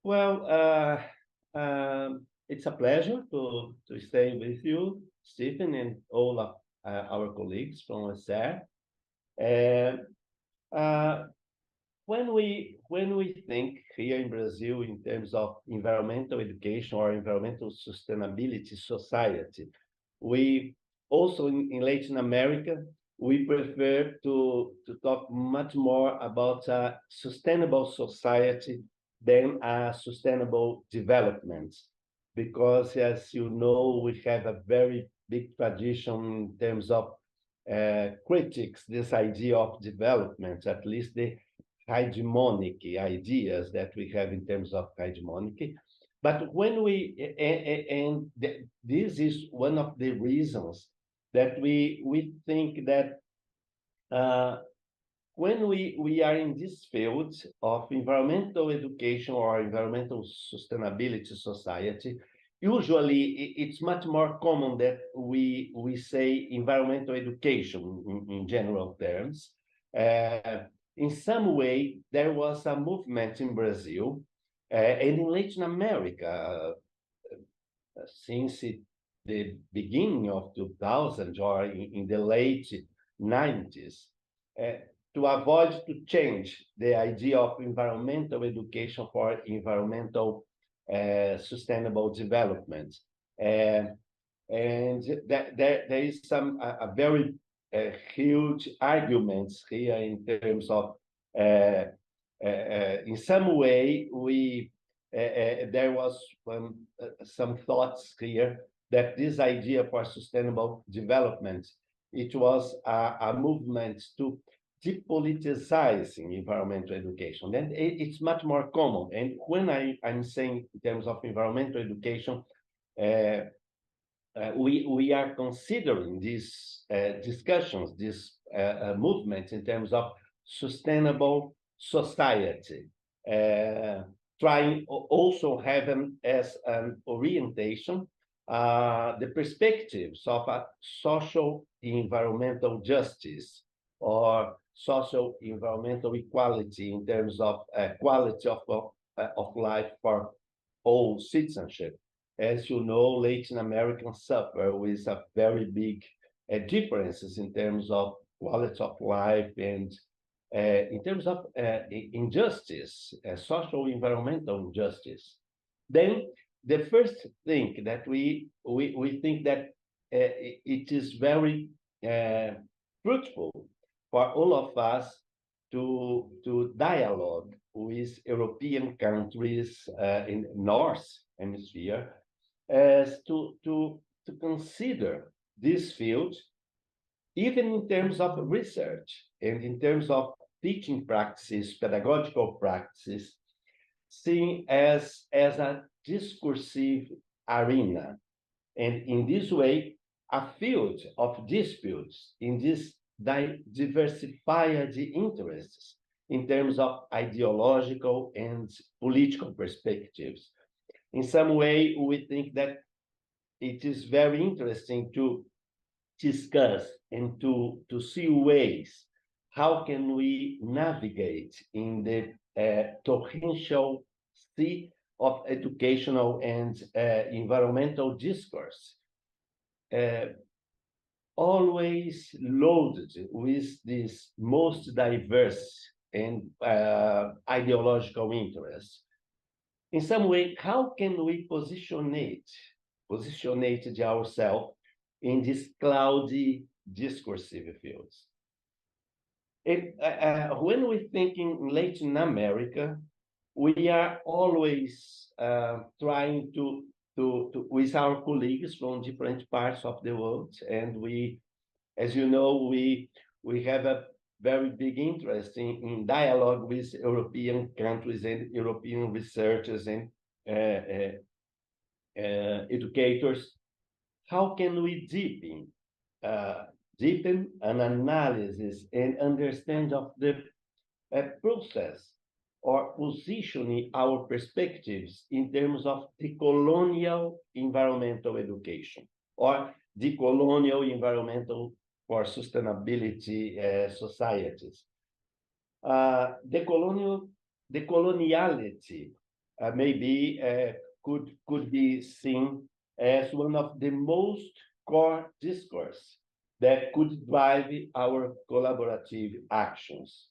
Well, it's a pleasure to stay with you, Stephen, and all of our colleagues from SR. And uh, when we think here in Brazil in terms of environmental education or environmental sustainability society, we also in Latin America we prefer to talk much more about a sustainable society than a sustainable development, because as you know we have a very big tradition in terms of critics this idea of development, at least the hegemonic ideas that we have in terms of hegemonic. But when this is one of the reasons that we think that uh, when we are in this field of environmental education or environmental sustainability society, usually it's much more common that we say environmental education in general terms. Uh, in some way, there was a movement in Brazil and in Latin America since the beginning of 2000 or in the late 90s uh, to avoid to change the idea of environmental education for environmental sustainable development. Uh, and there is a very huge arguments here in terms of in some way there was some thoughts here that this idea for sustainable development, it was a movement to depoliticizing environmental education. And it's much more common. And when I'm saying in terms of environmental education, we are considering these discussions, these movements in terms of sustainable society, trying also having as an orientation the perspectives of a social environmental justice or social environmental equality in terms of quality of life for all citizenship. As you know, Latin Americans suffer with a very big differences in terms of quality of life and in terms of injustice, social environmental injustice. Then the first thing that we think that it is very fruitful for all of us to dialogue with European countries in North Hemisphere as to consider this field, even in terms of research and in terms of teaching practices, pedagogical practices, seen as a discursive arena. And in this way, a field of disputes in this diversified interests in terms of ideological and political perspectives. In some way, we think that it is very interesting to discuss and to see ways how can we navigate in the torrential sea of educational and environmental discourse, always loaded with this most diverse and ideological interests. In some way, how can we positionate ourselves in these cloudy discursive fields? When we think in Latin America, we are always trying to with our colleagues from different parts of the world, and we, as you know, we have a very big interest in dialogue with European countries and European researchers and educators. How can we deepen an analysis and understand of the process or positioning our perspectives in terms of decolonial environmental education or decolonial environmental for sustainability societies. The coloniality maybe could be seen as one of the most core discourse that could drive our collaborative actions.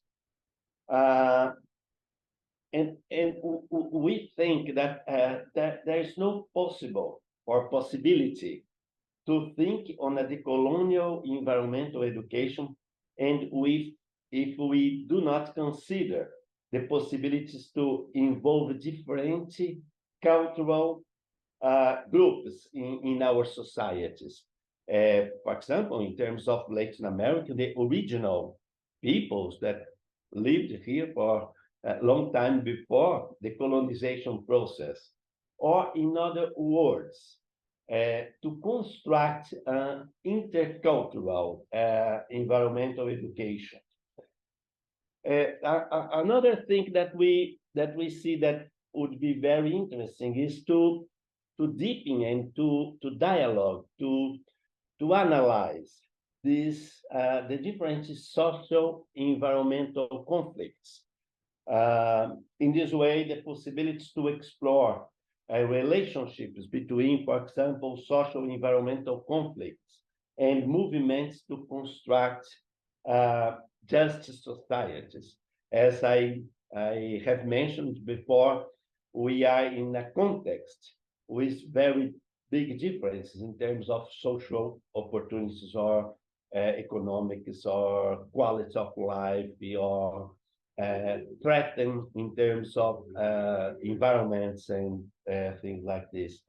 Uh, and we think that that there is no possible or possibility to think on a decolonial environmental education, and if we do not consider the possibilities to involve different cultural groups in our societies. For example, in terms of Latin America, the original peoples that lived here for a long time before the colonization process, or in other words, to construct an intercultural environmental education. Another thing that we see that would be very interesting is to deepen and to dialogue, to analyze the different social environmental conflicts. In this way, the possibilities to explore relationships between, for example, social environmental conflicts and movements to construct just societies. As I have mentioned before, we are in a context with very big differences in terms of social opportunities or economics or quality of life or threatened in terms of environments and things like this.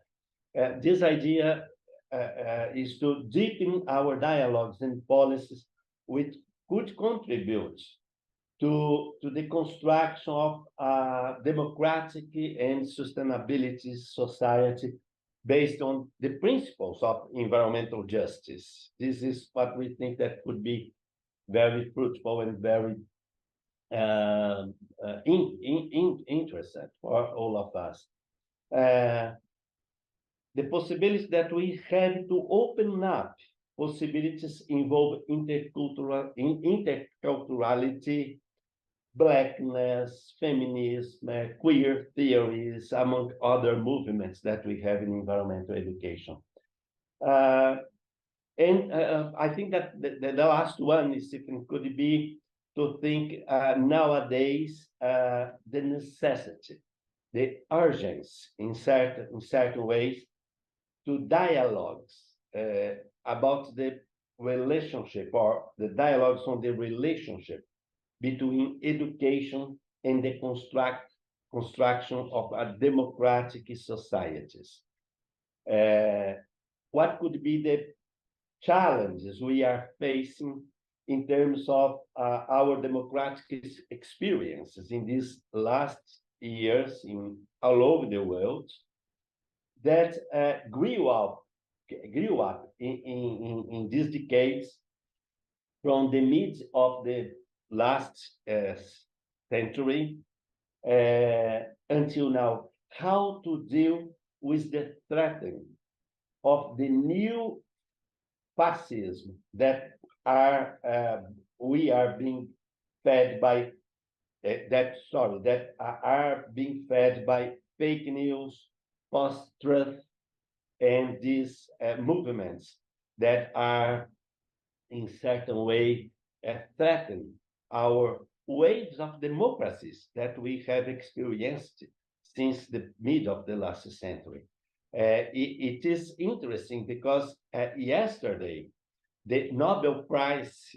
This idea is to deepen our dialogues and policies which could contribute to the construction of a democratic and sustainability society based on the principles of environmental justice. This is what we think that could be very fruitful and very interesting for all of us. The possibilities that we have to open up possibilities involve interculturality, Blackness, feminism, queer theories, among other movements that we have in environmental education. And I think that the last one is, if it could be, to think nowadays the necessity, the urgency in certain ways to dialogues about the relationship or the dialogues on the relationship between education and the construction of a democratic societies. What could be the challenges we are facing in terms of our democratic experiences in these last years all over the world that grew up in these decades from the mid of the last century until now, how to deal with the threatening of the new fascism that we are being fed by that are being fed by fake news, post-truth, and these movements that are in certain way threaten our waves of democracies that we have experienced since the mid of the last century. It is interesting because yesterday the Nobel Prize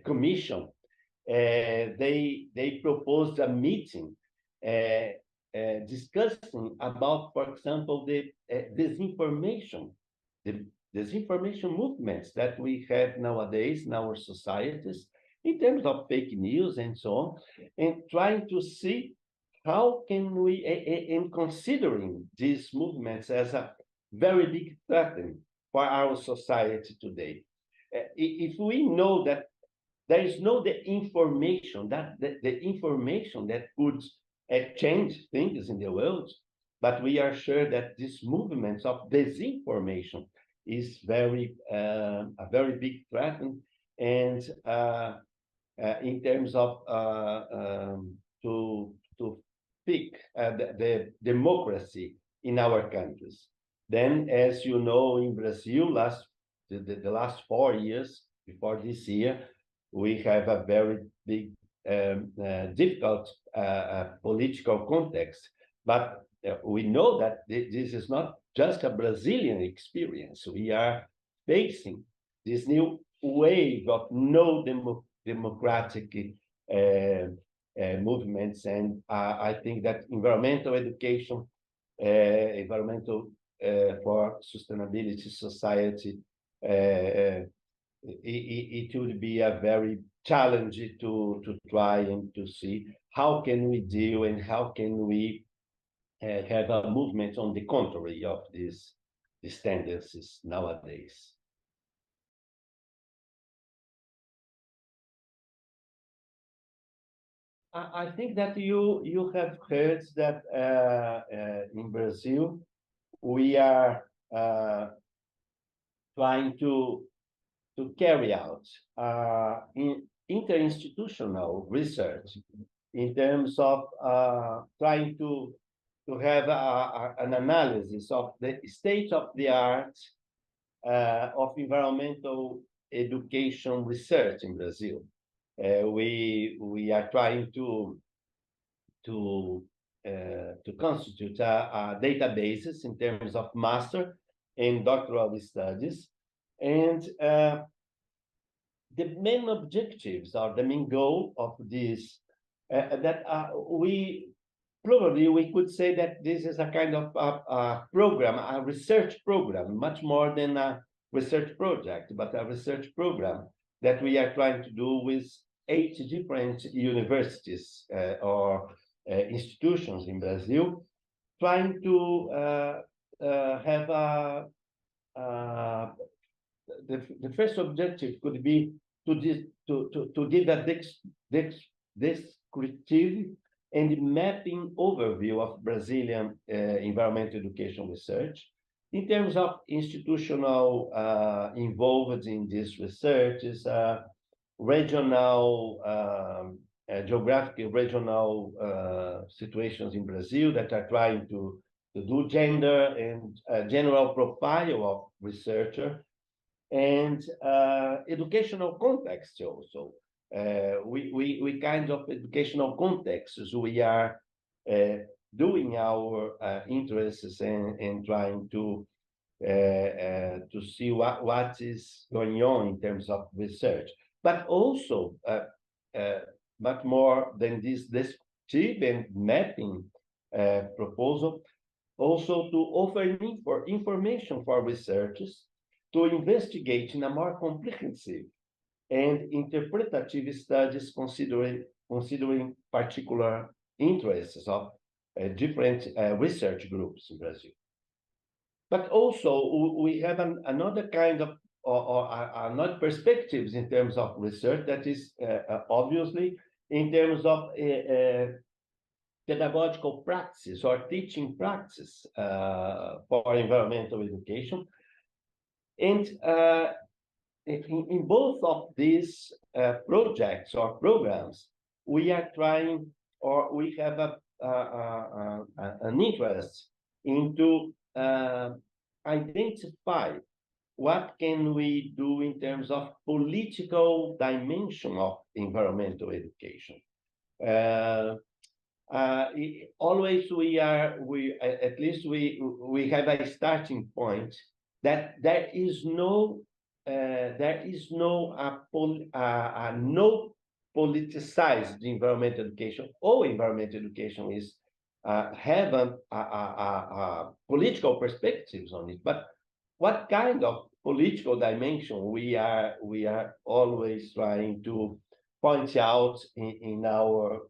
Commission they proposed a meeting discussing about, for example, the disinformation movements that we have nowadays in our societies in terms of fake news and so on, and trying to see how can we, in considering these movements as a very big threat for our society today. If we know that there is no the information the information that could change things in the world, but we are sure that this movement of disinformation is a very big threat, and in terms of to speak the democracy in our countries. Then, as you know, in Brazil, the last 4 years before this year, we have a very big, difficult political context. But we know that this is not just a Brazilian experience. We are facing this new wave of no democratic movements, and I think that environmental education, environmental for sustainability society, it would be a very challenge to try and to see how can we deal and how can we have a movement on the contrary of these tendencies nowadays. I think that you have heard that in Brazil we are trying to carry out interinstitutional research in terms of trying to have an analysis of the state of the art of environmental education research in Brazil. We are trying to constitute a databases in terms of master and doctoral studies, and the main objectives or the main goal of this that we could say that this is a kind of a program, a research program, much more than a research project, but a research program that we are trying to do with 8 different universities or institutions in Brazil, trying to have the first objective could be to give a descriptive and mapping overview of Brazilian environmental education research in terms of institutional involved in this research, is regional, geographic regional situations in Brazil that are trying to do gender and general profile of researcher, and educational context also. We kind of educational contexts. We are doing our interests and trying to see what is going on in terms of research, but also much more than this descriptive and mapping proposal, also to offer information for researchers to investigate in a more comprehensive and interpretative studies considering particular interests of different research groups in Brazil. But also we have another kind of another perspectives in terms of research that is obviously in terms of pedagogical practice or teaching practice for environmental education. And in both of these projects or programs, we are trying, or we have an interest into identify what can we do in terms of political dimension of environmental education. Always we have a starting point that there is no no politicized environmental education. All environmental education is have a political perspectives on it, but what kind of political dimension we are always trying to point out in our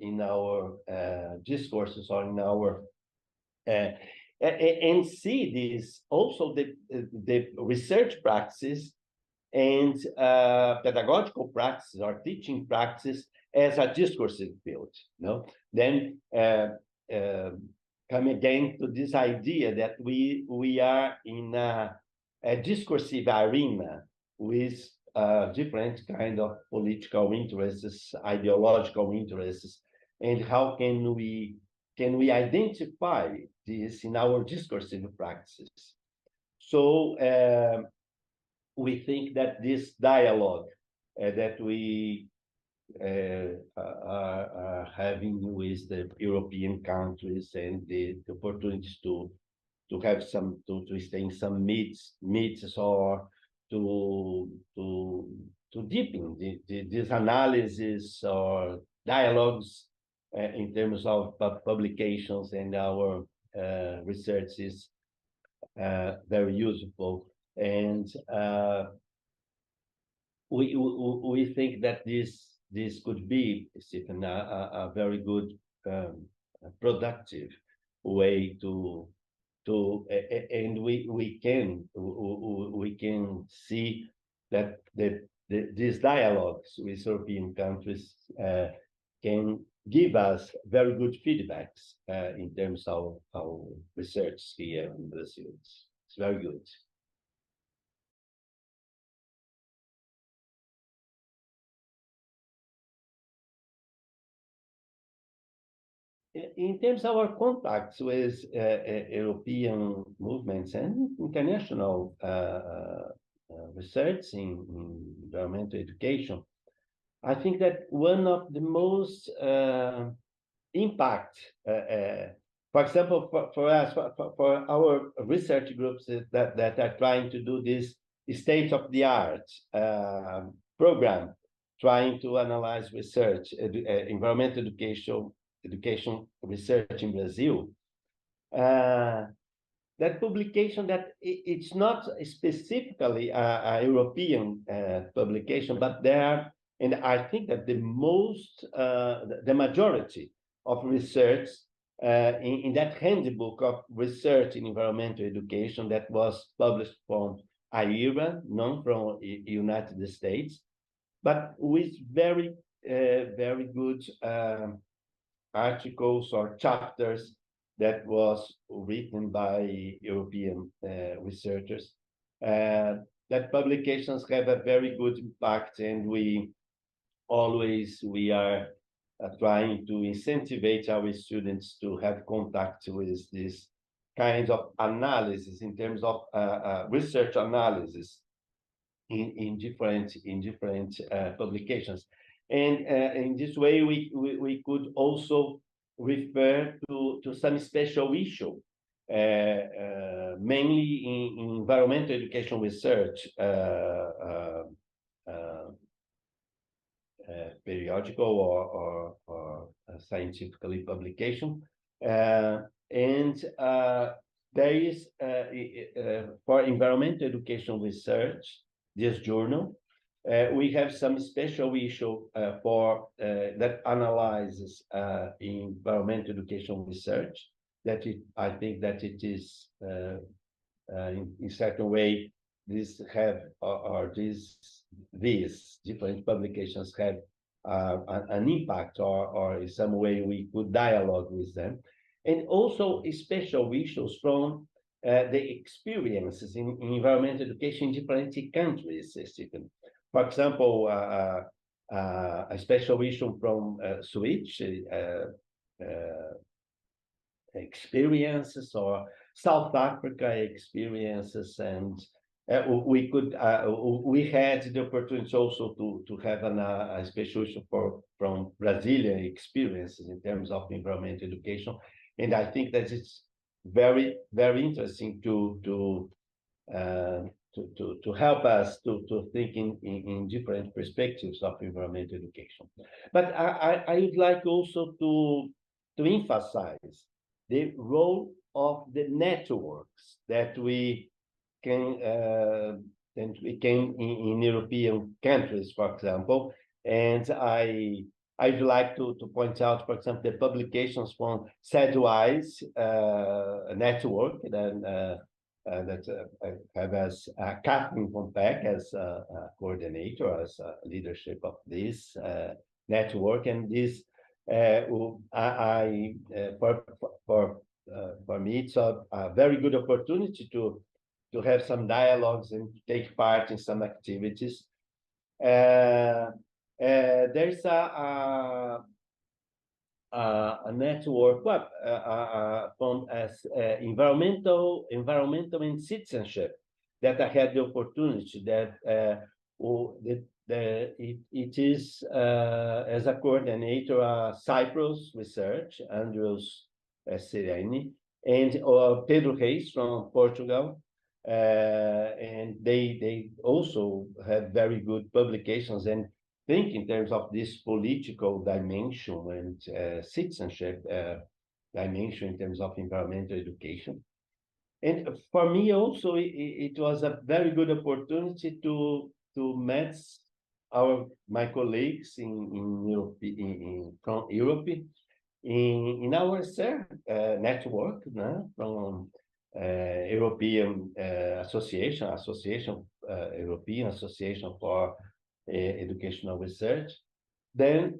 discourses or in our and see this also the research practice and pedagogical practice or teaching practice as a discursive field. Then come again to this idea that we are in a discursive arena with different kind of political interests, ideological interests, and how can we can we identify this in our discursive practices? So we think that this dialogue that we are having with the European countries and the opportunities to have some to stay in some meets or to deepen this analysis or dialogues in terms of publications and our research is very useful. And we think that this could be, Stephen, a very good productive way to and we can see that these dialogues with European countries can give us very good feedbacks in terms of our research here in Brazil. It's very good. In terms of our contacts with European movements and international research in environmental education, I think that one of the most impact, for example, for us, for our research groups that are trying to do this state-of-the-art program, trying to analyze research, environmental education research in Brazil, that publication that it's not specifically a European publication, but there, and I think that the majority of research in that handbook of research in environmental education that was published from AIRA, not from United States, but with very good articles or chapters that was written by European researchers. That publications have a very good impact, and we are trying to incentivize our students to have contact with this kind of analysis in terms of research analysis in different publications. And in this way, we could also refer to some special issue, mainly in environmental education research, periodical or scientifically publication. And there is, for environmental education research, this journal, we have some special issue for that analyzes environmental education research. I think that it is in certain way these different publications have an impact, or in some way we could dialogue with them, and also special issues from the experiences in environmental education in different countries, Stephen. For example, a special issue from Switch experiences, or South Africa experiences, and we had the opportunity also to have a special issue from Brazilian experiences in terms of environmental education, and I think that it's very interesting to help us to think in different perspectives of environmental education. But I would like also to emphasize the role of the networks that we can in European countries, for example. And I'd like to point out, for example, the publications from SEDWISE network that have as Kathleen von Peck as a coordinator, as a leadership of this network. And this, for me, it's a very good opportunity to have some dialogues and take part in some activities. There's a network from environmental and citizenship that I had the opportunity it is as a coordinator Cyprus Research, Andrews Sireni, and Pedro Reis from Portugal. And they also have very good publications and think in terms of this political dimension and citizenship dimension in terms of environmental education. And for me also, it was a very good opportunity to meet my colleagues in Europe, from Europe in our network, no? From European European Association for Educational Research. Then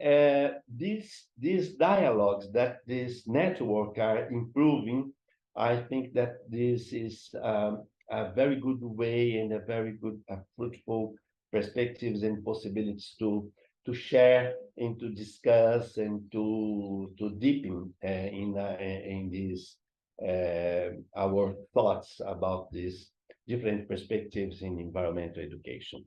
these dialogues that this network are improving, I think that this is a very good way and a very good fruitful perspectives and possibilities to share and to discuss and to deepen in this our thoughts about these different perspectives in environmental education.